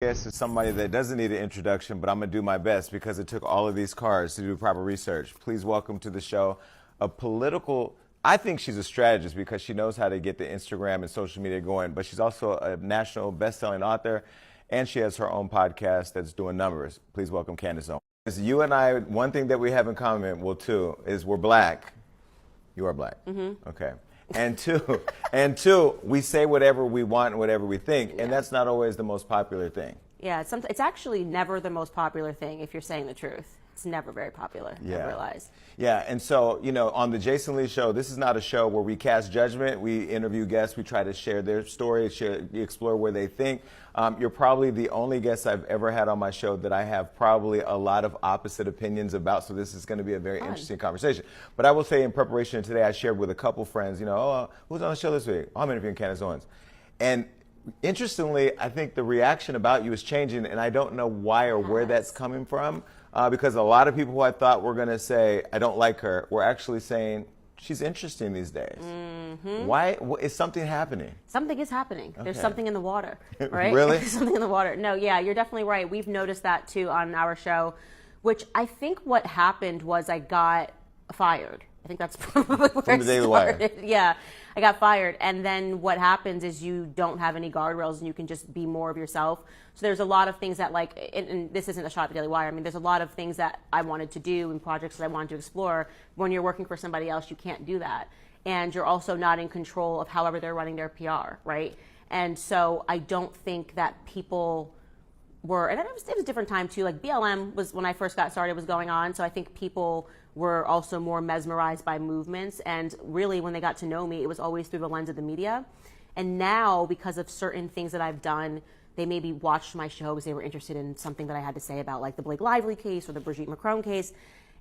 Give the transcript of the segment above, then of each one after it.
Guest is somebody that doesn't need an introduction, but I'm going to do my best because it took all of these cards to do proper research. Please welcome to the show a political, I think she's a strategist because she knows how to get the Instagram and social media going, but she's also a national best-selling author, and she has her own podcast that's doing numbers. Please welcome Candace Owens. You and I, one thing that we have in common, well, too, is we're black. You are black. Mm-hmm. Okay. And two, we say whatever we want and whatever we think, and that's not always the most popular thing. Yeah, it's actually never the most popular thing if you're saying the truth. It's never very popular, I realize. Yeah, and so, you know, on the Jason Lee Show, this is not a show where we cast judgment. We interview guests. We try to share their story, explore where they think. You're probably the only guest I've ever had on my show that I have probably a lot of opposite opinions about, so this is going to be a very interesting conversation. But I will say in preparation today, I shared with a couple friends, you know, who's on the show this week? Oh, I'm interviewing Candace Owens. And interestingly, I think the reaction about you is changing, and I don't know why or where that's coming from. Because a lot of people who I thought were going to say, I don't like her, were actually saying, she's interesting these days. Mm-hmm. Why? Is something happening? Something is happening. Okay. There's something in the water, right? Really? There's something in the water. No, yeah, you're definitely right. We've noticed that, too, on our show, which I think what happened was I got fired. I think that's probably where From the Daily Wire. Yeah, I got fired. And then what happens is you don't have any guardrails and you can just be more of yourself. So there's a lot of things that, like, and this isn't a shot at the Daily Wire. I mean, there's a lot of things that I wanted to do and projects that I wanted to explore. When you're working for somebody else, you can't do that. And you're also not in control of however they're running their PR, right? And so I don't think that people were, and it was a different time too. Like BLM was, when I first got started, was going on. So I think people were also more mesmerized by movements. And really, when they got to know me, it was always through the lens of the media. And now, because of certain things that I've done, they maybe watched my show because they were interested in something that I had to say about, like, the Blake Lively case or the Brigitte Macron case.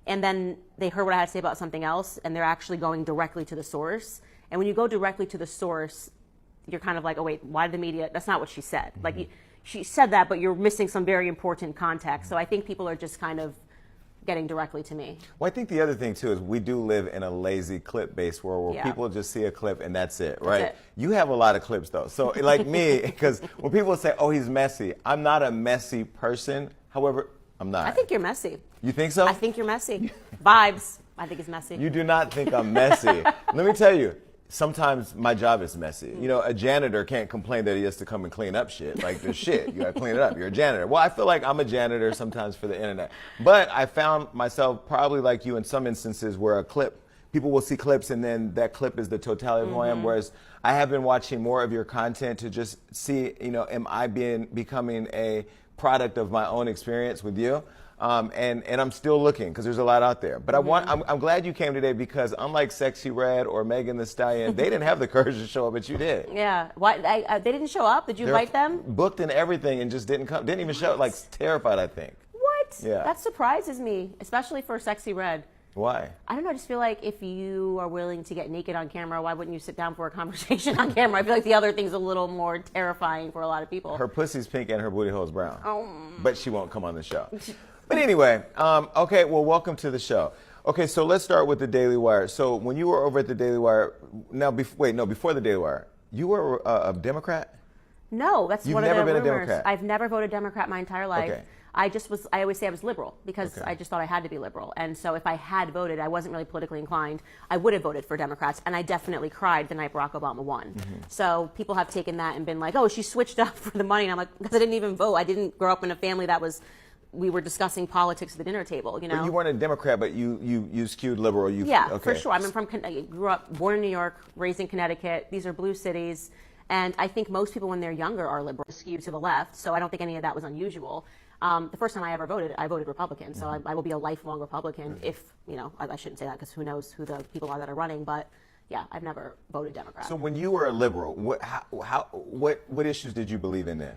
And then they heard what I had to say about something else, and they're actually going directly to the source. And when you go directly to the source, you're kind of like, oh, wait, why did the media? That's not what she said. Mm-hmm. Like, she said that, but you're missing some very important context. So I think people are just kind of getting directly to me. Well, I think the other thing, too, is we do live in a lazy clip-based world where people just see a clip and that's it, right? That's it. You have a lot of clips, though. So, like me, because when people say, oh, he's messy, I'm not a messy person. However, I'm not. I think you're messy. You think so? I think you're messy. Vibes. I think it's messy. You do not think I'm messy. Let me tell you. Sometimes my job is messy. You know, a janitor can't complain that he has to come and clean up shit. Like, there's shit. You got to clean it up. You're a janitor. Well, I feel like I'm a janitor sometimes for the internet. But I found myself probably like you in some instances where a clip, people will see clips and then that clip is the totality of who I am. Whereas I have been watching more of your content to just see, you know, am I becoming a product of my own experience with you? And I'm still looking because there's a lot out there. But I'm glad you came today because unlike Sexy Red or Megan Thee Stallion, they didn't have the courage to show up, but you did. Yeah. Why? They didn't show up? Did you invite them? Booked and everything and just didn't come. Didn't even show up. Like, terrified, I think. What? Yeah. That surprises me, especially for Sexy Red. Why? I don't know. I just feel like if you are willing to get naked on camera, why wouldn't you sit down for a conversation on camera? I feel like the other thing's a little more terrifying for a lot of people. Her pussy's pink and her booty hole is brown. Oh. But she won't come on the show. But anyway, okay, well, welcome to the show. Okay, so let's start with the Daily Wire. So when you were over at the Daily Wire, before the Daily Wire, you were a Democrat? No, that's You've one of the never been rumors. a Democrat? I've never voted Democrat my entire life. Okay. I always say I was liberal because I just thought I had to be liberal. And so if I had voted, I wasn't really politically inclined, I would have voted for Democrats. And I definitely cried the night Barack Obama won. So people have taken that and been like, oh, she switched up for the money. And I'm like, because I didn't even vote. I didn't grow up in a family that we were discussing politics at the dinner table, you know. But you weren't a Democrat, but you skewed liberal. For sure. I grew up, born in New York, raised in Connecticut. These are blue cities. And I think most people when they're younger are liberal, skewed to the left. So I don't think any of that was unusual. The first time I ever voted, I voted Republican. So I will be a lifelong Republican if, you know, I shouldn't say that because who knows who the people are that are running. But yeah, I've never voted Democrat. So when you were a liberal, what issues did you believe in then?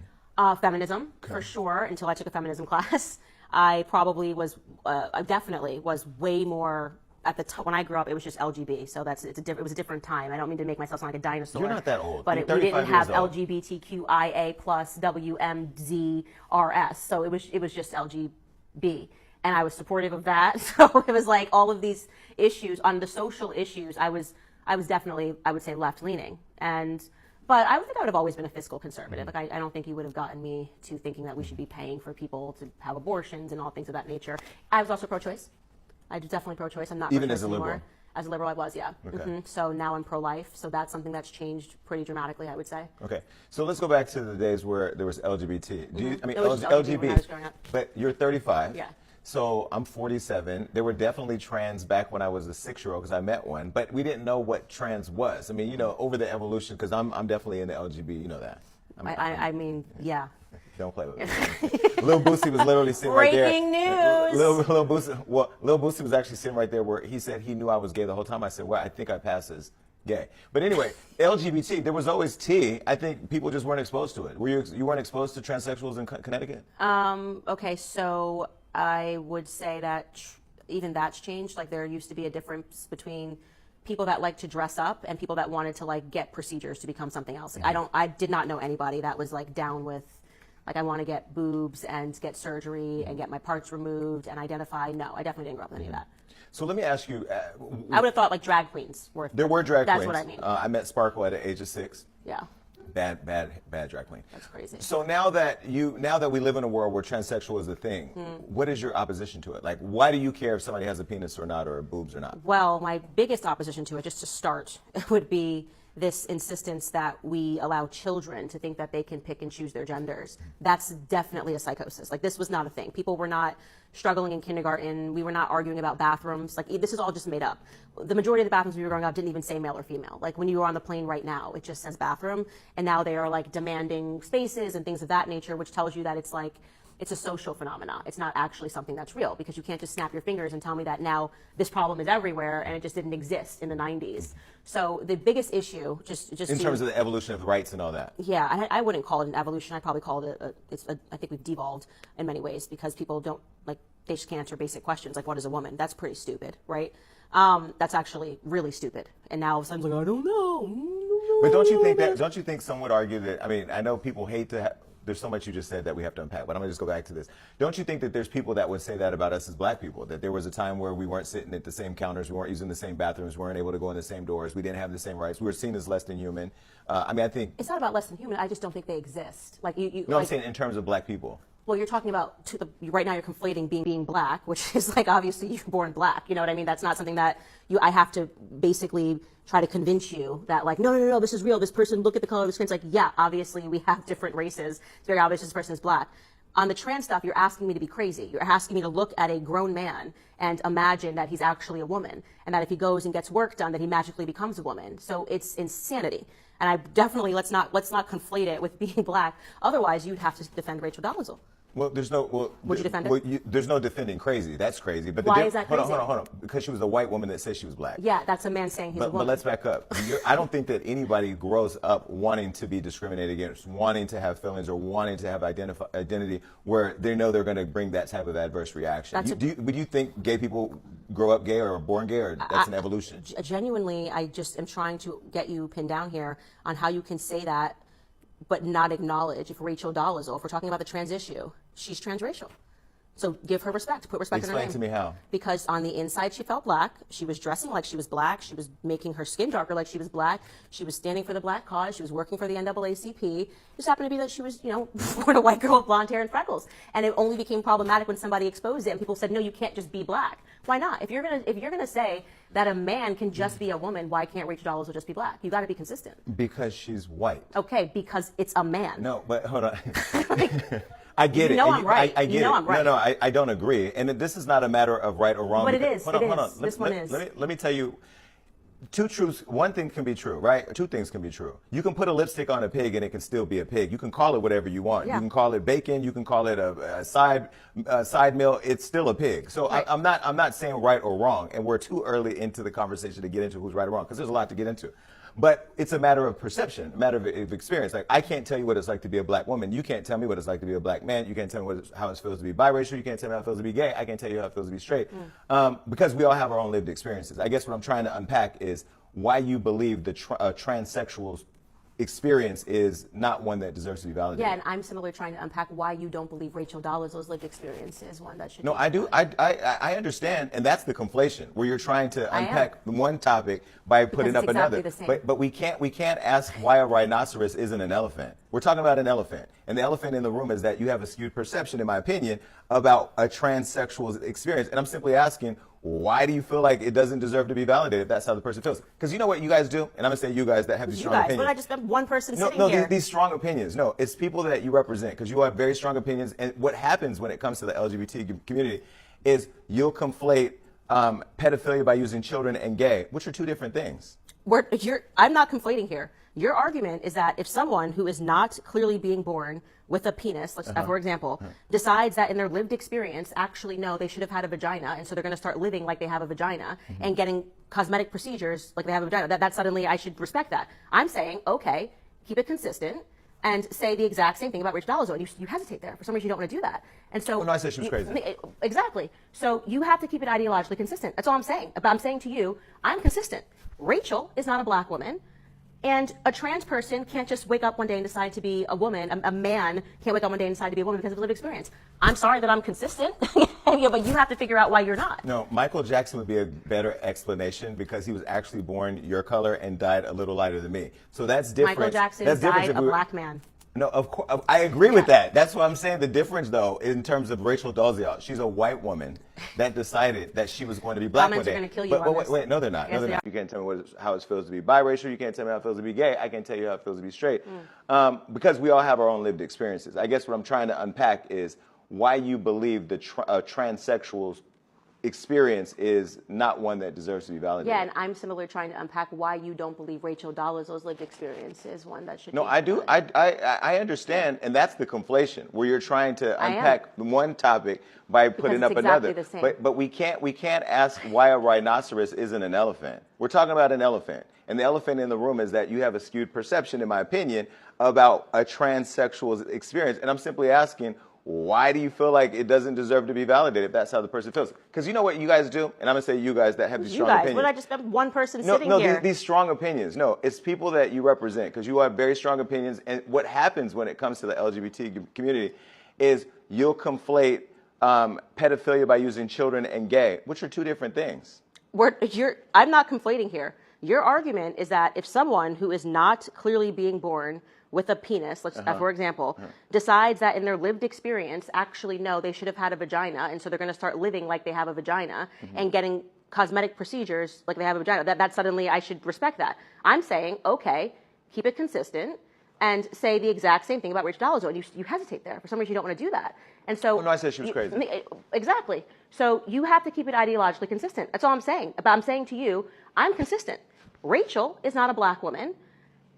Feminism, for sure, until I took a feminism class. I probably was, I definitely was way more, at the time, when I grew up, it was just LGB, so it was a different time. I don't mean to make myself sound like a dinosaur. You're not that old. But we didn't have LGBTQIA plus WMZRS, so it was just LGB. And I was supportive of that, so it was like all of these issues, on the social issues, I was definitely, I would say, left-leaning. But I think I would have always been a fiscal conservative. Like I don't think you would have gotten me to thinking that we should be paying for people to have abortions and all things of that nature. I was also pro-choice. I was definitely pro-choice. I'm not even pro-choice as a anymore. liberal. As a liberal, I was, yeah. Okay. So now I'm pro-life. So that's something that's changed pretty dramatically, I would say. Okay, so let's go back to the days where there was LGBT. Do you, I mean, It was just LGBT when I was growing up. But you're 35. Yeah. So I'm 47. There were definitely trans back when I was a 6-year-old because I met one, but we didn't know what trans was. I mean, you know, over the evolution, because I'm definitely in the LGBT. You know that. I mean, yeah. Don't play with me. Lil Boosie was literally sitting right there. Breaking news. Lil Boosie was actually sitting right there where he said he knew I was gay the whole time. I said, well, I think I passed as gay. But anyway, LGBT, there was always T. I think people just weren't exposed to it. You weren't exposed to transsexuals in Connecticut? Okay, so I would say that even that's changed. Like there used to be a difference between people that like to dress up and people that wanted to like get procedures to become something else. Like, I did not know anybody that was like down with, like I want to get boobs and get surgery and get my parts removed and identify. No, I definitely didn't grow up with any of that. So let me ask you. I would have thought like drag queens were. There were drag queens. That's what I mean. I met Sparkle at the age of 6. Yeah. Bad drag queen. That's crazy. So now that we live in a world where transsexual is a thing, what is your opposition to it? Like, why do you care if somebody has a penis or not, or boobs or not? Well, my biggest opposition to it, just to start, would be this insistence that we allow children to think that they can pick and choose their genders. That's definitely a psychosis. Like, this was not a thing. People were not struggling in kindergarten. We were not arguing about bathrooms. Like, this is all just made up. The majority of the bathrooms we were growing up didn't even say male or female. Like, when you were on the plane right now, it just says bathroom. And now they are, like, demanding spaces and things of that nature, which tells you that it's, like, it's a social phenomenon. It's not actually something that's real, because you can't just snap your fingers and tell me that now this problem is everywhere and it just didn't exist in the 90s. So the biggest issue, just in terms of the evolution of rights and all that. Yeah, I wouldn't call it an evolution. I'd probably call it I think we've devolved in many ways, because people don't, like, they just can't answer basic questions like, what is a woman? That's pretty stupid, right? That's actually really stupid. And now all of a sudden, like, I don't know. But don't you think some would argue that, I mean, I know people hate to there's so much you just said that we have to unpack, but I'm going to just go back to this. Don't you think that there's people that would say that about us as black people, that there was a time where we weren't sitting at the same counters, we weren't using the same bathrooms, we weren't able to go in the same doors, we didn't have the same rights, we were seen as less than human? I mean, I think... It's not about less than human, I just don't think they exist. Like No, like, I'm saying in terms of black people. Well, you're talking about right now. You're conflating being black, which is like obviously you're born black. You know what I mean? That's not something that I have to basically try to convince you that like no, this is real. This person, look at the color of the skin. It's like, yeah, obviously we have different races. It's very obvious this person is black. On the trans stuff, you're asking me to be crazy. You're asking me to look at a grown man and imagine that he's actually a woman, and that if he goes and gets work done, that he magically becomes a woman. So it's insanity. And I definitely let's not conflate it with being black. Otherwise, you'd have to defend Rachel Dolezal. Well, there's no. Well, would you defend it? There's no defending crazy. That's crazy. But why is that crazy? Hold on. Because she was a white woman that said she was black. Yeah, that's a man saying he's a woman. But let's back up. I don't think that anybody grows up wanting to be discriminated against, wanting to have feelings, or wanting to have identity where they know they're going to bring that type of adverse reaction. Do you think gay people grow up gay or are born gay, or that's an evolution? Genuinely, I just am trying to get you pinned down here on how you can say that but not acknowledge if Rachel Dolezal, if we're talking about the trans issue, she's transracial. So give her respect, put respect in her name. Explain to me how. Because on the inside she felt black, she was dressing like she was black, she was making her skin darker like she was black, she was standing for the black cause, she was working for the NAACP. It just happened to be that she was, born a white girl with blonde hair and freckles. And it only became problematic when somebody exposed it and people said, no, you can't just be black. Why not? If you're gonna say that a man can just be a woman, why can't Rachel Dolezal just be black? You got to be consistent. Because she's white. Okay, because it's a man. No, but hold on. I get it. I'm right. I get it. I'm right. No, I don't agree. And this is not a matter of right or wrong. But it is. Hold on. This one is. Let me tell you. Two truths. One thing can be true, right? Two things can be true. You can put a lipstick on a pig and it can still be a pig. You can call it whatever you want. Yeah. You can call it bacon. You can call it a side meal. It's still a pig. So right. I'm not saying right or wrong. And we're too early into the conversation to get into who's right or wrong, because there's a lot to get into. But it's a matter of perception, a matter of experience. Like, I can't tell you what it's like to be a black woman. You can't tell me what it's like to be a black man. You can't tell me how it feels to be biracial. You can't tell me how it feels to be gay. I can't tell you how it feels to be straight. Because we all have our own lived experiences. I guess what I'm trying to unpack is why you believe the transsexuals experience is not one that deserves to be validated. Yeah, and I'm similarly trying to unpack why you don't believe Rachel Dolezal's lived experience is one that should. No, be I do. I understand, and that's the conflation where you're trying to unpack one topic by putting up it's exactly another. the same. But we can't ask why a rhinoceros isn't an elephant. We're talking about an elephant, and the elephant in the room is that you have a skewed perception, in my opinion, about a transsexual experience. And I'm simply asking, why do you feel like it doesn't deserve to be validated if that's how the person feels? Because you know what you guys do, and I'm gonna say you guys that have these strong opinions. But I just got one person No, sitting no, here. these strong opinions. No, it's people that you represent because you have very strong opinions. And what happens when it comes to the LGBT community is you'll conflate pedophilia by using children and gay, which are two different things. I'm not conflating here. Your argument is that if someone who is not clearly being born with a penis, for example, decides that in their lived experience, actually, no, they should have had a vagina, and so they're going to start living like they have a vagina and getting cosmetic procedures like they have a vagina, that suddenly I should respect that. I'm saying, okay, keep it consistent and say the exact same thing about Rachel Dolezal, and you hesitate there. For some reason, you don't want to do that. And so, Well, no, I said she was crazy. Exactly. So you have to keep it ideologically consistent. That's all I'm saying. But I'm saying to you, I'm consistent. Rachel is not a black woman. And a trans person can't just wake up one day and decide to be a woman. A man can't wake up one day and decide to be a woman because of lived experience. I'm sorry that I'm consistent, but you have to figure out why you're not. No, Michael Jackson would be a better explanation because he was actually born your color and died a little lighter than me. So that's different. Michael Jackson that's died a black man. No, of course, I agree with that. That's what I'm saying. The difference, though, in terms of Rachel Dolezal, she's a white woman that decided that she was going to be black Comments one day. are going to kill you. But wait, no, they're not. Yes, no, they're they not. You can't tell me how it feels to be biracial. You can't tell me how it feels to be gay. I can't tell you how it feels to be straight. Because we all have our own lived experiences. I guess what I'm trying to unpack is why you believe the transsexuals experience is not one that deserves to be validated. Yeah, and I'm similarly trying to unpack why you don't believe Rachel Dolezal's lived experience is one that should. No, be I do. I understand, and that's the conflation where you're trying to unpack one topic by putting up it's another. exactly the same. But we can't ask why a rhinoceros isn't an elephant. We're talking about an elephant, and the elephant in the room is that you have a skewed perception, in my opinion, about a transsexual experience, and I'm simply asking, why do you feel like it doesn't deserve to be validated if that's how the person feels? Because you know what you guys do, and I'm gonna say you guys that have these strong opinions. But I just got one person sitting here. These strong opinions. No, it's people that you represent because you have very strong opinions. And what happens when it comes to the LGBT community is you'll conflate pedophilia by using children and gay, which are two different things. I'm not conflating here. Your argument is that if someone who is not clearly being born with a penis, for example, decides that in their lived experience, actually, no, they should have had a vagina, and so they're going to start living like they have a vagina and getting cosmetic procedures like they have a vagina, that suddenly I should respect that. I'm saying, okay, keep it consistent and say the exact same thing about Rachel Dolezal, and you hesitate there. For some reason, you don't want to do that. And so, Well, no, I said she was crazy. Exactly. So you have to keep it ideologically consistent. That's all I'm saying. But I'm saying to you, I'm consistent. Rachel is not a black woman.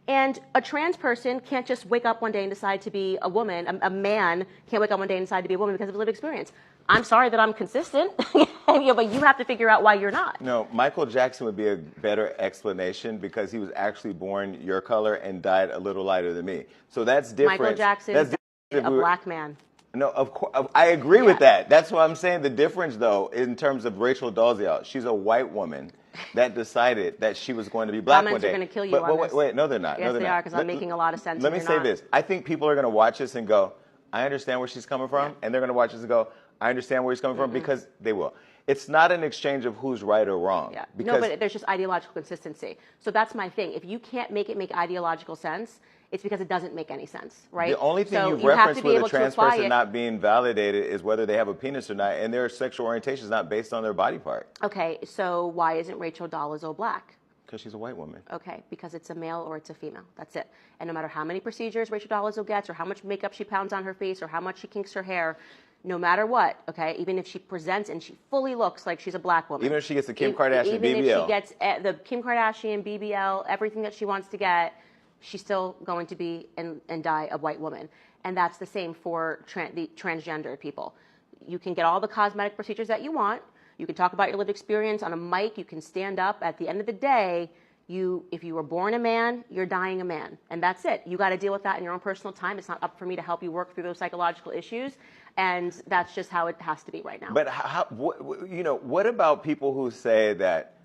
And a trans person can't just wake up one day and decide to be a woman. A man can't wake up one day and decide to be a woman because of lived experience. I'm sorry that I'm consistent, but you have to figure out why you're not. No, Michael Jackson would be a better explanation because he was actually born your color and died a little lighter than me. So that's different. Michael Jackson is a black man. No, of course, I agree with that. That's what I'm saying. The difference, though, in terms of Rachel Dolezal, she's a white woman that decided that she was going to be black one day. Comments are going to kill you But on this. wait, no, they're not. Yes, no, they're they not. are, because I'm making a lot of sense. Let me say this. I think people are going to watch this and go, I understand where she's coming from. And they're going to watch this and go, I understand where he's coming from, because they will. It's not an exchange of who's right or wrong. Yeah. Because No, but there's just ideological consistency. So that's my thing. If you can't make it make ideological sense, it's because it doesn't make any sense, right? the only thing So you've you have referenced to be with a able to trans apply person it. not being validated is whether they have a penis or not, and their sexual orientation is not based on their body part. Okay, so why isn't Rachel Dolezal black? Because she's a white woman. Okay, because it's a male or it's a female. That's it. And no matter how many procedures Rachel Dolezal gets, or how much makeup she pounds on her face, or how much she kinks her hair, no matter what, okay, even if she presents and she fully looks like she's a black woman. Even if she gets the Kim Kardashian even BBL. Even if she gets the Kim Kardashian BBL, everything that she wants to get, she's still going to be and die a white woman. And that's the same for the transgender people. You can get all the cosmetic procedures that you want. You can talk about your lived experience on a mic. You can stand up. At the end of the day, if you were born a man, you're dying a man. And that's it. You got to deal with that in your own personal time. It's not up for me to help you work through those psychological issues. And that's just how it has to be right now. But what about people who say that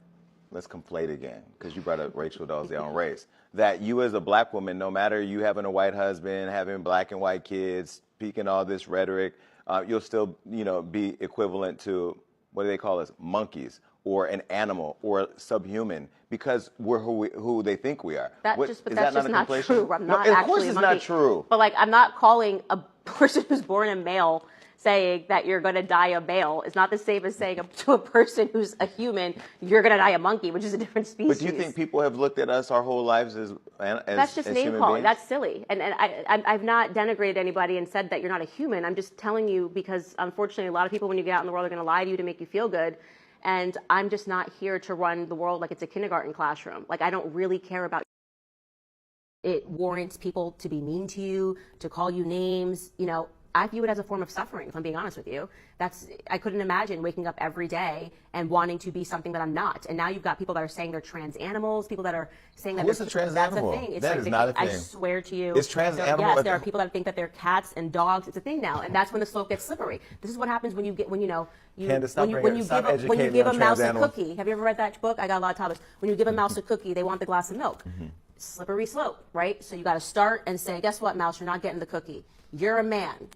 let's conflate again, because you brought up Rachel Dolezal on race, that you as a black woman, no matter you having a white husband, having black and white kids, speaking all this rhetoric, you'll still, be equivalent to, what do they call us, monkeys, or an animal, or subhuman, because we're who they think we are. That's just not true. I'm not of actually course it's a monkey. not true. But like, I'm not calling a person who's born a male saying that you're going to die a male. It's not the same as saying to a person who's a human, you're going to die a monkey, which is a different species. But do you think people have looked at us our whole lives as that's just as name human calling. beings? That's silly. And I've not denigrated anybody and said that you're not a human. I'm just telling you because, unfortunately, a lot of people, when you get out in the world, are going to lie to you to make you feel good. And I'm just not here to run the world like it's a kindergarten classroom. Like, I don't really care about it warrants people to be mean to you, to call you names. I view it as a form of suffering, if I'm being honest with you. I couldn't imagine waking up every day and wanting to be something that I'm not. And now you've got people that are saying they're trans animals, people that are saying that What's a trans animal? That's a thing. It's that is not a thing. I swear to you. Is trans animal? Yes, there are people that think that they're cats and dogs. It's a thing now. And that's when the slope gets slippery. This is what happens when you give a mouse a cookie. Have you ever read that book? I got a lot of topics. When you give a mouse a cookie, they want the glass of milk. Slippery slope, right? So you got to start and say, guess what, mouse? You're not getting the cookie. You're a man.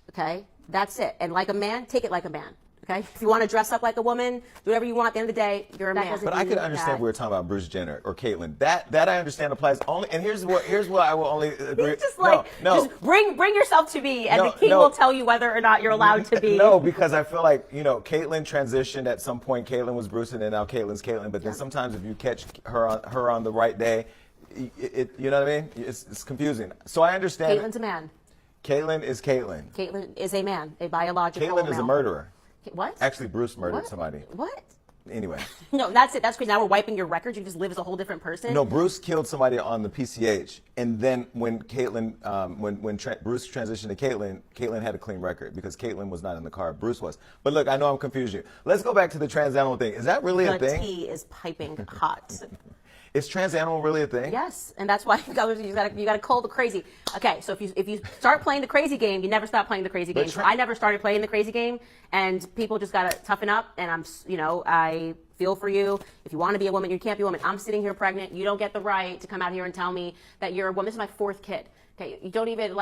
Okay, that's it. And like a man, take it like a man. Okay, if you want to dress up like a woman, do whatever you want. At the end of the day, you're a man. But I can understand we were talking about Bruce Jenner or Caitlyn. That I understand applies only. And here's what I will only agree. Just just bring yourself to me, and the king will tell you whether or not you're allowed to be. No, because I feel like Caitlyn transitioned at some point. Caitlyn was Bruce, and then now Caitlyn's Caitlyn. But then sometimes if you catch her on the right day, you know what I mean? It's confusing. So I understand. Caitlyn's a man. Caitlyn is Caitlyn. Caitlyn is a man, a biological Caitlyn male. is a murderer. What? Actually, Bruce murdered somebody. What? Anyway. No, that's it. That's crazy. Now we're wiping your record. You just live as a whole different person. No, Bruce killed somebody on the PCH, and then when Caitlyn, Bruce transitioned to Caitlyn, Caitlyn had a clean record because Caitlyn was not in the car. Bruce was. But look, I know I'm confused you. Let's go back to the trans animal thing. Is that really a thing? The tea is piping hot. Is trans animal really a thing? Yes, and that's why you got to call the crazy. Okay, so if you start playing the crazy game, you never stop playing the crazy game. So I never started playing the crazy game, and people just got to toughen up. And I feel for you. If you want to be a woman, you can't be a woman. I'm sitting here pregnant. You don't get the right to come out here and tell me that you're a woman. This is my 4th kid. Okay, you don't even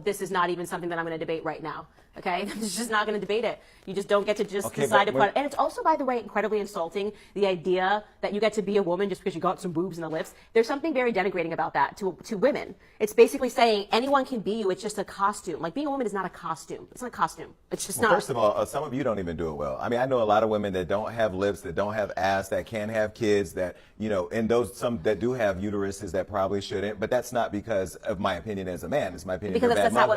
this is not even something that I'm going to debate right now. Okay, I'm just not going to debate it. You just don't get to decide to put. And it's also, by the way, incredibly insulting, the idea that you get to be a woman just because you got some boobs and the lips. There's something very denigrating about that to women. It's basically saying anyone can be you. It's just a costume. Like, being a woman is not a costume. It's not a costume. It's just not. First of all, some of you don't even do it well. I mean, I know a lot of women that don't have lips, that don't have ass, that can't have kids, that and some that do have uteruses that probably shouldn't. But that's not because of my opinion as a man. It's my opinion. Because that's not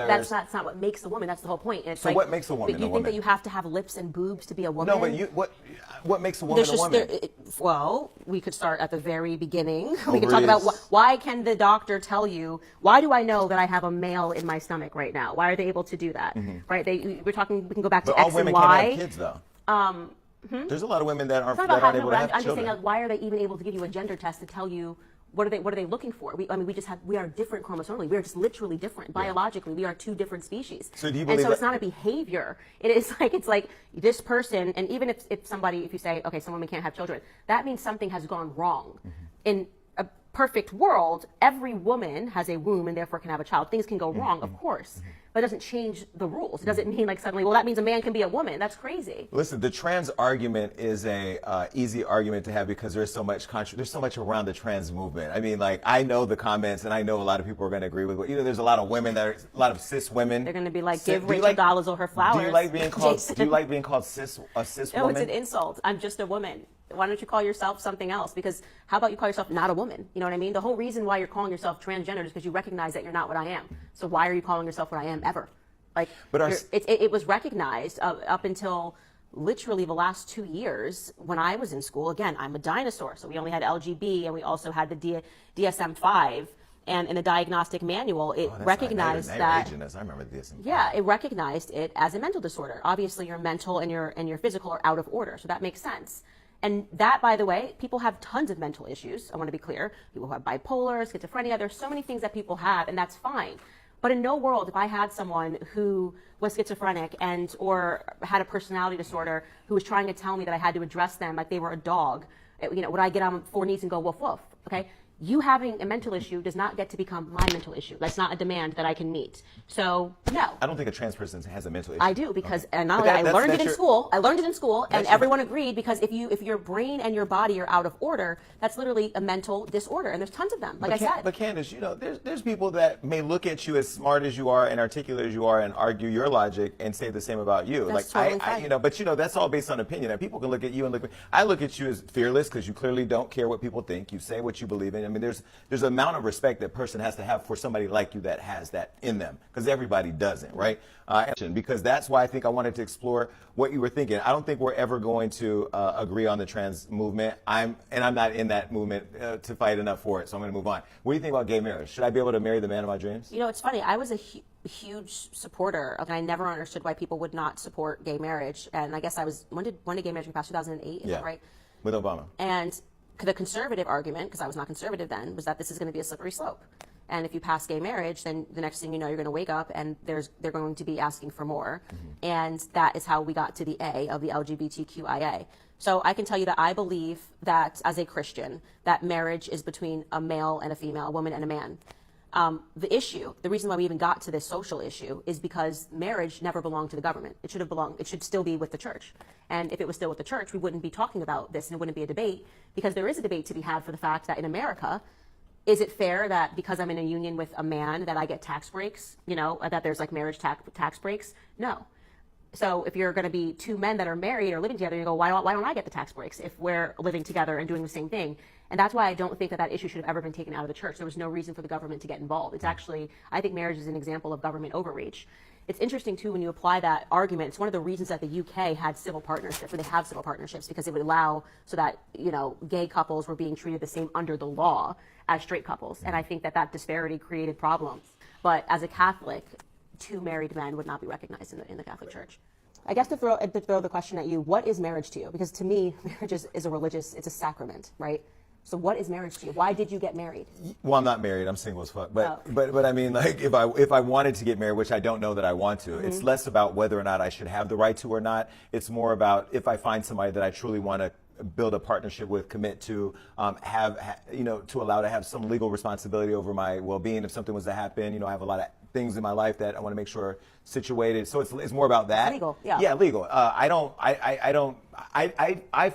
what makes a woman. That's the whole point. It's so what makes a woman? But you think that you have to have lips and boobs to be a woman? No, but what makes a woman a woman? Well, we could start at the very beginning. We could talk about why can the doctor tell you? Why do I know that I have a male in my stomach right now? Why are they able to do that? Right? We can go back to X and Y. But all women can't have kids, though. There's a lot of women that aren't able to have children. I'm just saying, why are they even able to give you a gender test to tell you? What are they looking for? We are different chromosomally. We are just literally different. Biologically, we are 2 different species. So do you believe it's not a behavior. It's like this person, and even if you say, okay, some women can't have children, that means something has gone wrong. In a perfect world, every woman has a womb and therefore can have a child. Things can go wrong, of course. But it doesn't change the rules. It doesn't mean suddenly, well, that means a man can be a woman. That's crazy. Listen, the trans argument is a easy argument to have because there's so much around the trans movement. I mean, I know the comments, and I know a lot of people are going to agree with it. There's a lot of women a lot of cis women. They're going to be like, give Rachel Dolezal her flowers. Do you like being called? Do you like being called a cis no, woman? It's an insult. I'm just a woman. Why don't you call yourself something else? Because how about you call yourself not a woman? You know what I mean? The whole reason why you're calling yourself transgender is because you recognize that you're not what I am. So why are you calling yourself what I am ever? It was recognized up until literally the last 2 years when I was in school. Again, I'm a dinosaur, so we only had LGB, and we also had the DSM-5. And in the diagnostic manual, it recognized that. I remember the DSM-5. Yeah, it recognized it as a mental disorder. Obviously, your mental and your physical are out of order, so that makes sense. And that, by the way, people have tons of mental issues. I want to be clear. People who have bipolar, schizophrenia. There's so many things that people have, and that's fine. But in no world, if I had someone who was schizophrenic or had a personality disorder who was trying to tell me that I had to address them like they were a dog, Would I get on 4 knees and go woof woof? Okay. You having a mental issue does not get to become my mental issue. That's not a demand that I can meet. So, no. I don't think a trans person has a mental issue. I do, because and not only I learned it in school. I learned it in school, and everyone agreed, because if your brain and your body are out of order, that's literally a mental disorder, and there's tons of them. Like I said. But Candace, there's people that may look at you as smart as you are and articulate as you are and argue your logic and say the same about you. That's totally fine. But that's all based on opinion. And people can look at you and I look at you as fearless, because you clearly don't care what people think. You say what you believe in. I mean, there's an amount of respect that person has to have for somebody like you that has that in them, because everybody doesn't, right? Because that's why I think I wanted to explore what you were thinking. I don't think we're ever going to agree on the trans movement. I'm not in that movement to fight enough for it, so I'm going to move on. What do you think about gay marriage? Should I be able to marry the man of my dreams? It's funny. I was a huge supporter of, and I never understood why people would not support gay marriage. And I guess when did gay marriage pass? 2008, is that right? With Obama. And the conservative argument, because I was not conservative then, was that this is going to be a slippery slope. And if you pass gay marriage, then the next thing you know, you're going to wake up and they're going to be asking for more. And that is how we got to the A of the LGBTQIA. So I can tell you that I believe that, as a Christian, that marriage is between a male and a female, a woman and a man. The reason why we even got to this social issue is because marriage never belonged to the government. It should still be with the church. And if it was still with the church, we wouldn't be talking about this, and it wouldn't be a debate, because there is a debate to be had for the fact that in America, is it fair that because I'm in a union with a man that I get tax breaks, that there's like marriage tax breaks? No. So if you're going to be two men that are married or living together, you go, why don't I get the tax breaks if we're living together and doing the same thing? And that's why I don't think that issue should have ever been taken out of the church. There was no reason for the government to get involved. It's actually, I think marriage is an example of government overreach. It's interesting, too, when you apply that argument. It's one of the reasons that the UK had civil partnerships, or they have civil partnerships, because it would allow so that, gay couples were being treated the same under the law as straight couples. And I think that disparity created problems. But as a Catholic, two married men would not be recognized in the Catholic Church. I guess to throw the question at you, what is marriage to you? Because to me, marriage is it's a sacrament, right? So what is marriage to you? Why did you get married? Well, I'm not married. I'm single as fuck. But I mean, like, if I wanted to get married, which I don't know that I want to, it's less about whether or not I should have the right to or not. It's more about if I find somebody that I truly want to build a partnership with, commit to, to allow to have some legal responsibility over my well-being if something was to happen. I have a lot of things in my life that I want to make sure are situated. So it's more about that. Legal, yeah. Yeah, legal. I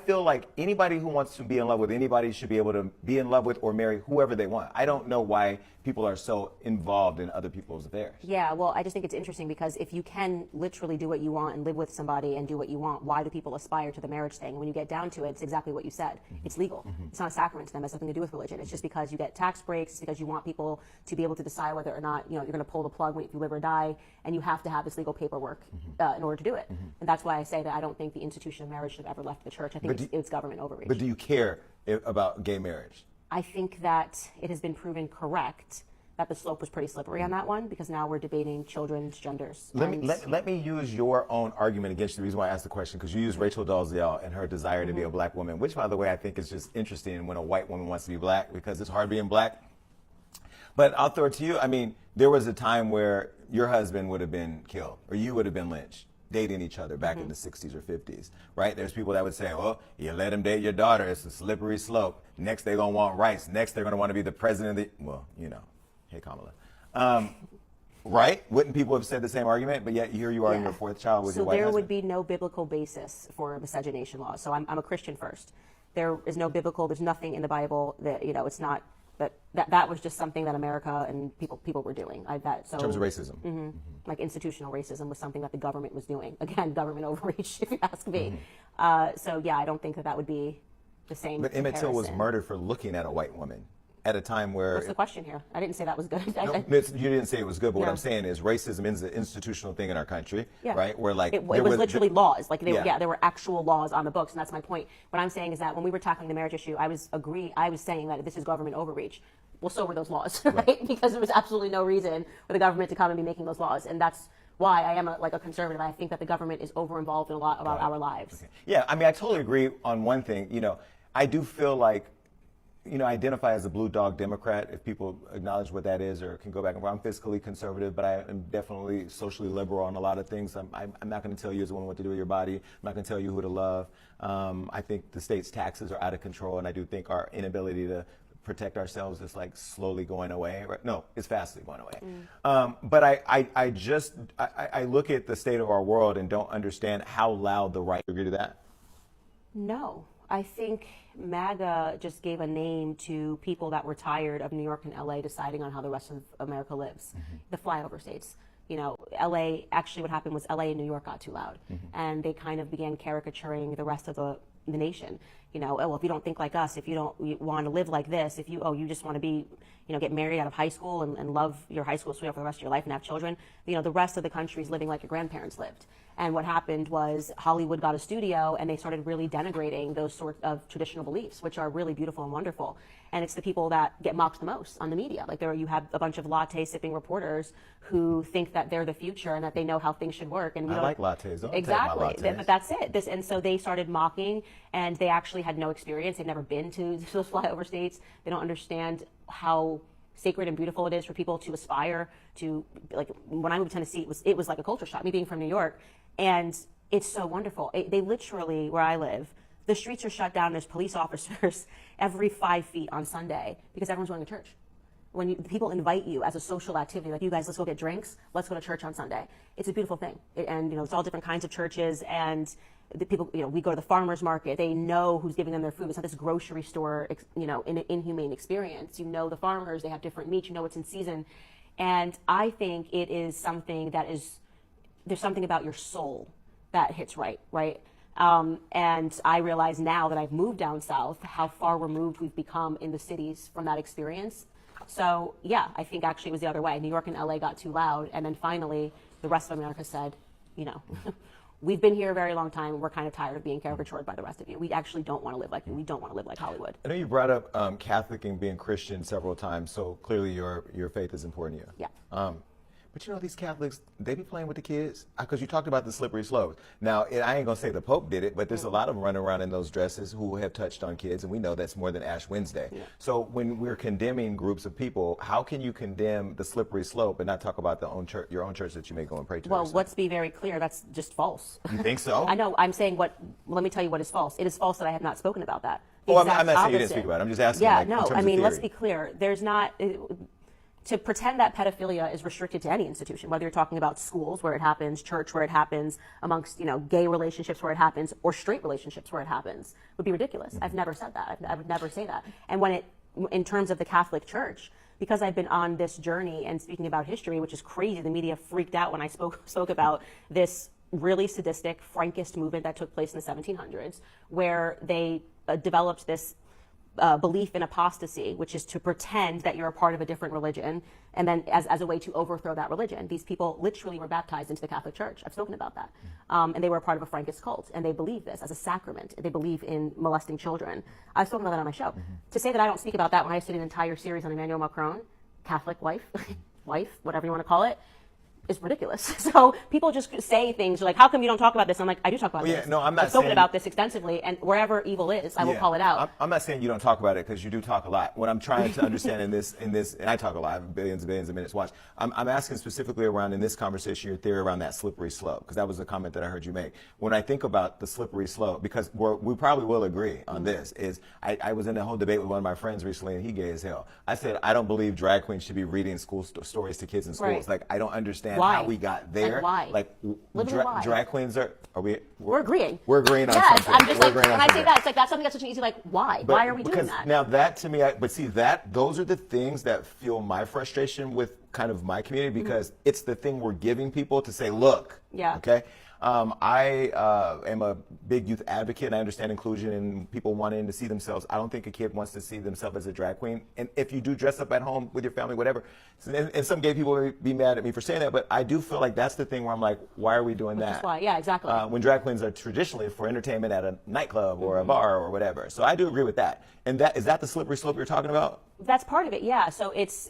feel like anybody who wants to be in love with anybody should be able to be in love with or marry whoever they want. I don't know why people are so involved in other people's affairs. Yeah, well, I just think it's interesting, because if you can literally do what you want and live with somebody and do what you want, why do people aspire to the marriage thing? When you get down to it, it's exactly what you said. It's legal. It's not a sacrament to them. It has nothing to do with religion. It's just because you get tax breaks. It's because you want people to be able to decide whether or not you're going to pull the plug if you live or die, and you have to have this legal paperwork in order to do it. And that's why I say that I don't think the institution of marriage should have ever left the church. I think it's government overreach. But do you care about gay marriage? I think that it has been proven correct that the slope was pretty slippery on that one, because now we're debating children's genders. Let me use your own argument against you. The reason why I asked the question, because you used Rachel Dolezal and her desire to be a black woman, which, by the way, I think is just interesting when a white woman wants to be black, because it's hard being black. But I'll throw it to you. I mean, there was a time where your husband would have been killed, or you would have been lynched, dating each other back in the 60s or 50s, right? There's people that would say, well, you let him date your daughter, it's a slippery slope. Next, they're going to want rights. Next, they're going to want to be the president of the, hey, Kamala. Right? Wouldn't people have said the same argument? But yet here you are in your fourth child with your white husband. So there would be no biblical basis for miscegenation laws. So I'm a Christian first. There is no there's nothing in the Bible that, it's not, that was just something that America and people were doing. In terms of racism. Like institutional racism was something that the government was doing. Again, government overreach, if you ask me. So yeah, I don't think that would be the same. But Emmett Till was murdered for looking at a white woman at a time where... What's the question here? I didn't say that was good. No, you didn't say it was good, but what I'm saying is racism is an institutional thing in our country, right? Where like... It was literally laws. Like there were actual laws on the books, and that's my point. What I'm saying is that when we were tackling the marriage issue, I was saying that this is government overreach. Well, so were those laws, right? Because there was absolutely no reason for the government to come and be making those laws, and that's why I am a conservative. I think that the government is over-involved in a lot of our lives. Okay. Yeah, I mean, I totally agree on one thing. I do feel like identify as a blue dog Democrat, if people acknowledge what that is or can go back and I'm fiscally conservative, but I am definitely socially liberal on a lot of things. I'm not going to tell you as a woman what to do with your body. I'm not going to tell you who to love. I think the state's taxes are out of control, and I do think our inability to protect ourselves is like slowly going away. Right? No, it's fastly going away. But I look at the state of our world and don't understand how loud the right. Agree to that? No. I think MAGA just gave a name to people that were tired of New York and LA deciding on how the rest of America lives. The flyover states. LA, actually what happened was LA and New York got too loud. And they kind of began caricaturing the rest of the nation. Well, if you don't think like us, if you want to live like this, if you just want to be, get married out of high school and love your high school sweetheart for the rest of your life and have children, the rest of the country is living like your grandparents lived. And what happened was Hollywood got a studio and they started really denigrating those sorts of traditional beliefs, which are really beautiful and wonderful. And it's the people that get mocked the most on the media. Like you have a bunch of latte sipping reporters who think that they're the future and that they know how things should work. And I like lattes. Don't exactly. take my lattes. But that's it. And so they started mocking, and they actually had no experience. They've never been to those flyover states. They don't understand how sacred and beautiful it is for people to aspire to. Like when I moved to Tennessee, it was like a culture shock. Me being from New York, and it's so wonderful. They literally, where I live, the streets are shut down. There's police officers every 5 feet on Sunday because everyone's going to church. When people invite you as a social activity, like you guys, let's go get drinks, let's go to church on Sunday. It's a beautiful thing. And it's all different kinds of churches, and the people, we go to the farmer's market. They know who's giving them their food. It's not this grocery store, in an inhumane experience. The farmers, they have different meat, what's in season. And I think it is something there's something about your soul that hits right? And I realize now that I've moved down south, how far removed we've become in the cities from that experience. So yeah, I think actually it was the other way. New York and LA got too loud, and then finally the rest of America said, we've been here a very long time. We're kind of tired of being caricatured by the rest of you. We actually don't want to live like you. We don't want to live like Hollywood. I know you brought up Catholic and being Christian several times, so clearly your faith is important to you. Yeah. But these Catholics, they be playing with the kids? Because you talked about the slippery slopes. Now, I ain't going to say the Pope did it, but there's a lot of them running around in those dresses who have touched on kids, and we know that's more than Ash Wednesday. Yeah. So when we're condemning groups of people, how can you condemn the slippery slope and not talk about your own church that you may go and pray to? Well, let's be very clear. That's just false. You think so? I know. I'm saying let me tell you what is false. It is false that I have not spoken about that. I'm not saying you didn't speak about it. I'm just asking. Yeah, no. Let's be clear. There's not... To pretend that pedophilia is restricted to any institution, whether you're talking about schools where it happens, church where it happens, amongst gay relationships where it happens, or straight relationships where it happens, would be ridiculous. I've never said that. I would never say that. And in terms of the Catholic Church, because I've been on this journey and speaking about history, which is crazy, the media freaked out when I spoke about this really sadistic Frankist movement that took place in the 1700s, where they developed this belief in apostasy, which is to pretend that you're a part of a different religion, and then as a way to overthrow that religion. These people literally were baptized into the Catholic Church. I've spoken about that. And they were a part of a Frankist cult, and they believe this as a sacrament. They believe in molesting children. I've spoken about that on my show. To say that I don't speak about that when I did an entire series on Emmanuel Macron, Catholic wife, whatever you want to call it, is ridiculous. So people just say things like, how come you don't talk about this? I'm like, I do talk about this. No, I'm not I've spoken about this extensively, and wherever evil is, I will call it out. I'm not saying you don't talk about it, because you do talk a lot. What I'm trying to understand in this, and I talk a lot, I have billions and billions of minutes watched. I'm asking specifically around, in this conversation, your theory around that slippery slope, because that was a comment that I heard you make. When I think about the slippery slope, because we probably will agree on this, is I was in a whole debate with one of my friends recently, and he gay as hell. I said, I don't believe drag queens should be reading school stories to kids in schools. Right. Like, I don't understand Why? how we got there. And why? Like, why? drag queens we're agreeing. We're agreeing on yes, something. I'm just like, when I say that, it's like, that's something that's such an easy, like, why? Why are we doing that? Now that to me, those are the things that fuel my frustration with kind of my community, because it's the thing we're giving people to say, look, okay? I am a big youth advocate, and I understand inclusion and people wanting to see themselves. I don't think a kid wants to see themselves as a drag queen. And if you do dress up at home with your family, whatever, and some gay people may be mad at me for saying that, but I do feel like that's the thing where I'm like, why are we doing that? That's why, yeah, exactly. When drag queens are traditionally for entertainment at a nightclub or a bar or whatever. So I do agree with that. And is that the slippery slope you're talking about? That's part of it, yeah. So it's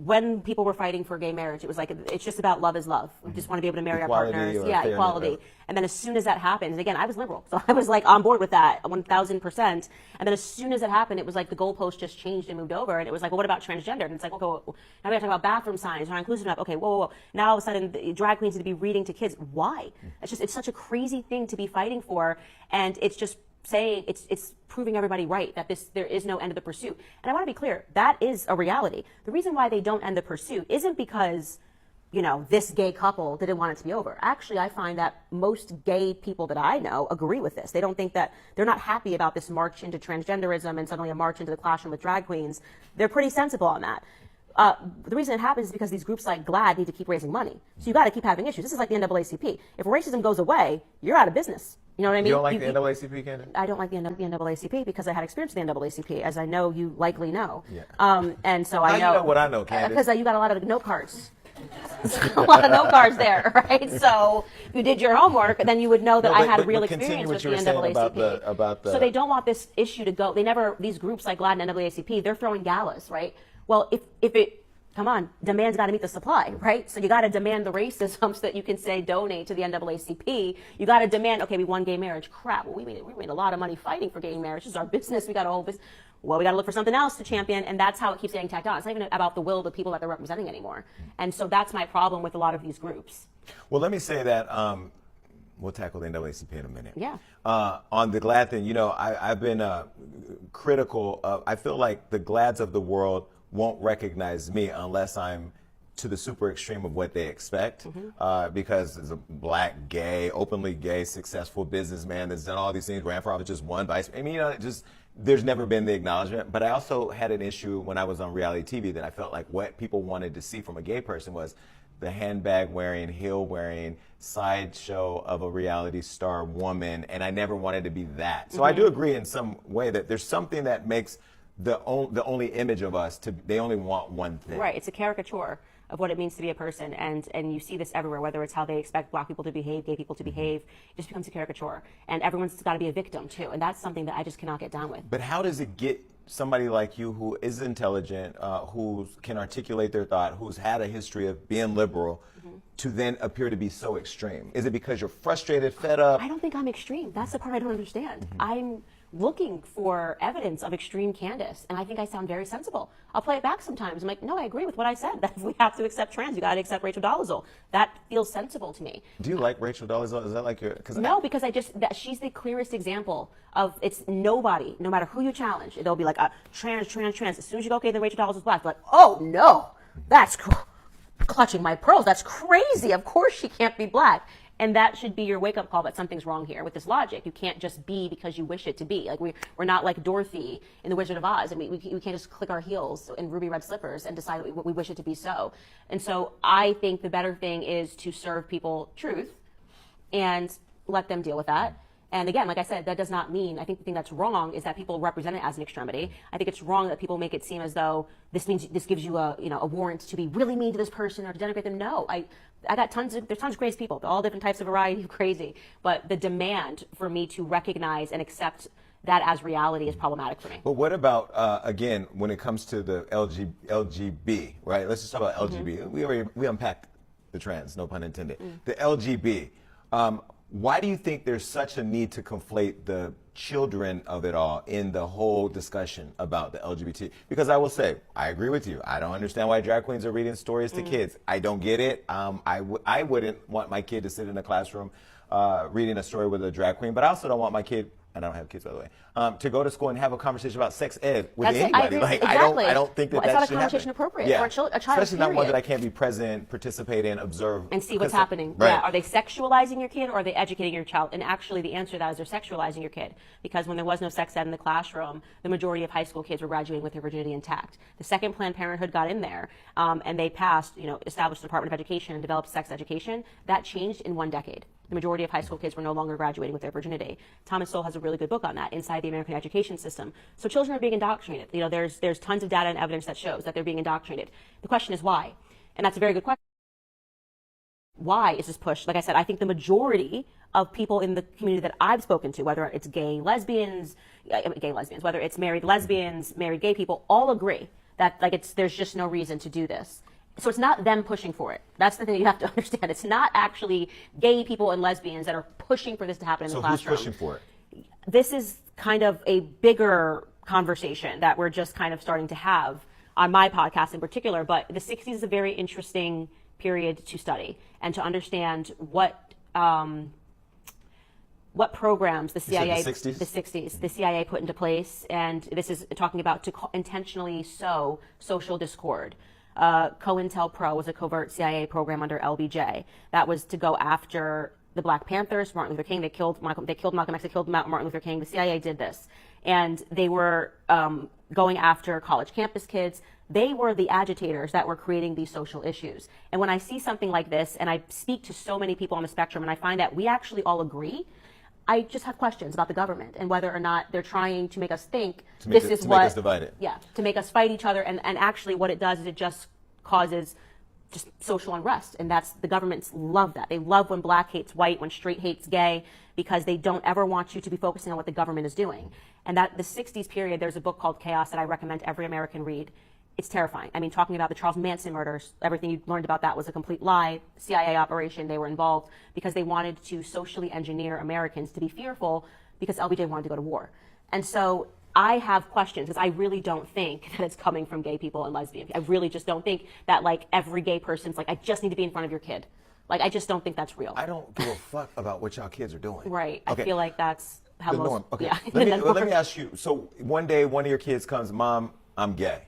when people were fighting for gay marriage, it was like, it's just about love is love. We just want to be able to marry Equality our partners. or Yeah, equality. And then as soon as that happens, again, I was liberal, so I was like on board with that 1,000%. And then as soon as it happened, it was like the goalpost just changed and moved over. And it was like, well, what about transgender? And it's like, okay, well, now we got to talk about bathroom signs, not inclusive enough. Okay, whoa. Now all of a sudden, the drag queens need to be reading to kids. Why? It's such a crazy thing to be fighting for, and it's just saying it's proving everybody right that there is no end of the pursuit. And I want to be clear, that is a reality. The reason why they don't end the pursuit isn't because this gay couple didn't want it to be over. Actually, I find that most gay people that I know agree with this. They don't think that, they're not happy about this march into transgenderism and suddenly a march into the classroom with drag queens. They're pretty sensible on that. The reason it happens is because these groups like GLAAD need to keep raising money. So you got to keep having issues. This is like the NAACP. If racism goes away, you're out of business. You know what I mean? You don't like the NAACP, Candace? I don't like the NAACP because I had experience with the NAACP, as I know you likely know. Yeah. And so How I know. you know what I know, Candace? Because you got a lot of note cards. A lot of note cards there, right? So if you did your homework, then you would know that I had real experience with the NAACP. About the... So they don't want this issue to go. These groups like GLAAD and NAACP, they're throwing galas, right? Well, if it, come on, demand's got to meet the supply, right? So you got to demand the racism so that you can say donate to the NAACP. You got to demand, okay, we won gay marriage. Crap, well, we made a lot of money fighting for gay marriage. This is our business. We got a whole business. Well, we got to look for something else to champion, and that's how it keeps getting tacked on. It's not even about the will of the people that they're representing anymore. And so that's my problem with a lot of these groups. Well, let me say that we'll tackle the NAACP in a minute. Yeah. On the GLAAD thing, I've been critical of, I feel like the GLAADs of the world won't recognize me unless I'm to the super extreme of what they expect, because as a black, gay, openly gay, successful businessman that's done all these things, ran for office, just one vice. I mean, there's never been the acknowledgement. But I also had an issue when I was on reality TV that I felt like what people wanted to see from a gay person was the handbag wearing, heel wearing, sideshow of a reality star woman, and I never wanted to be that. So I do agree in some way that there's something that makes the only image of us they only want one thing. Right, it's a caricature of what it means to be a person, and you see this everywhere, whether it's how they expect black people to behave, gay people to behave. It just becomes a caricature, and everyone's got to be a victim too, and that's something that I just cannot get down with. But how does it get somebody like you who is intelligent, who can articulate their thought, who's had a history of being liberal, to then appear to be so extreme? Is it because you're frustrated, fed up? I don't think I'm extreme. That's the part I don't understand. I'm looking for evidence of extreme Candace, and I think I sound very sensible. I'll play it back sometimes. I'm like, no, I agree with what I said. That if we have to accept trans, you got to accept Rachel Dolezal. That feels sensible to me. Do you like Rachel Dolezal? Is that like your? No, because she's the clearest example of it's nobody, no matter who you challenge, they'll be like trans. As soon as you go, okay, then Rachel Dolezal's black. They're like, oh no, that's clutching my pearls. That's crazy. Of course she can't be black. And that should be your wake-up call that something's wrong here with this logic. You can't just be because you wish it to be. Like we're not like Dorothy in The Wizard of Oz. I mean, we can't just click our heels in ruby red slippers and decide what we wish it to be so. And so I think the better thing is to serve people truth and let them deal with that. And again, like I said, that does not mean, I think the thing that's wrong is that people represent it as an extremity. I think it's wrong that people make it seem as though this gives you a warrant to be really mean to this person or to denigrate them. No, there's tons of crazy people, all different types of variety of crazy. But the demand for me to recognize and accept that as reality is problematic for me. But what about, again, when it comes to the LGB, right? Let's just talk about LGB. We unpacked the trans, no pun intended. The LGB. Why do you think there's such a need to conflate the children of it all in the whole discussion about the LGBT? Because I will say, I agree with you. I don't understand why drag queens are reading stories to kids. I don't get it. I wouldn't want my kid to sit in a classroom reading a story with a drag queen, but I also don't want my kid, and I don't have kids, by the way, to go to school and have a conversation about sex ed with anybody. Exactly. I don't think that it's that not should a conversation happen. appropriate for a child. Especially not one that I can't be present, participate in, observe. And see what's happening. Right. Yeah. Are they sexualizing your kid or are they educating your child? And actually the answer to that is they're sexualizing your kid. Because when there was no sex ed in the classroom, the majority of high school kids were graduating with their virginity intact. The second Planned Parenthood got in there and they passed, established the Department of Education and developed sex education. That changed in 1 decade. The majority of high school kids were no longer graduating with their virginity. Thomas Sowell has a really good book on that, Inside the American Education System. So children are being indoctrinated. There's tons of data and evidence that shows that they're being indoctrinated. The question is why? And that's a very good question. Why is this pushed? Like I said, I think the majority of people in the community that I've spoken to, whether it's lesbians, whether it's married lesbians, married gay people, all agree that there's just no reason to do this. So it's not them pushing for it. That's the thing you have to understand. It's not actually gay people and lesbians that are pushing for this to happen in the classroom. So who's pushing for it? This is kind of a bigger conversation that we're just kind of starting to have on my podcast in particular. But the 60s is a very interesting period to study and to understand what programs the CIA, the 60s? The CIA put into place. And this is talking about to intentionally sow social discord. COINTELPRO was a covert CIA program under LBJ that was to go after the Black Panthers, Martin Luther King. They killed Malcolm X. They killed Martin Luther King. The CIA did this, and they were going after college campus kids. They were the agitators that were creating these social issues. And when I see something like this, and I speak to so many people on the spectrum, and I find that we actually all agree, I just have questions about the government and whether or not they're trying to make us think to make us divided. Yeah, to make us fight each other. And actually what it does is it just causes just social unrest. And that's, the governments love that. They love when black hates white, when straight hates gay, because they don't ever want you to be focusing on what the government is doing. And that the 60s period, there's a book called Chaos that I recommend every American read. It's terrifying. I mean, talking about the Charles Manson murders, everything you learned about that was a complete lie. CIA operation, they were involved because they wanted to socially engineer Americans to be fearful because LBJ wanted to go to war. And so I have questions because I really don't think that it's coming from gay people and lesbians. I really just don't think that like every gay person's like, I just need to be in front of your kid. Like, I just don't think that's real. I don't give a fuck about what y'all kids are doing. Right. Okay. I feel like that's how The most. norm. Okay. Yeah, Let me ask you. So one day, one of your kids comes, Mom, I'm gay.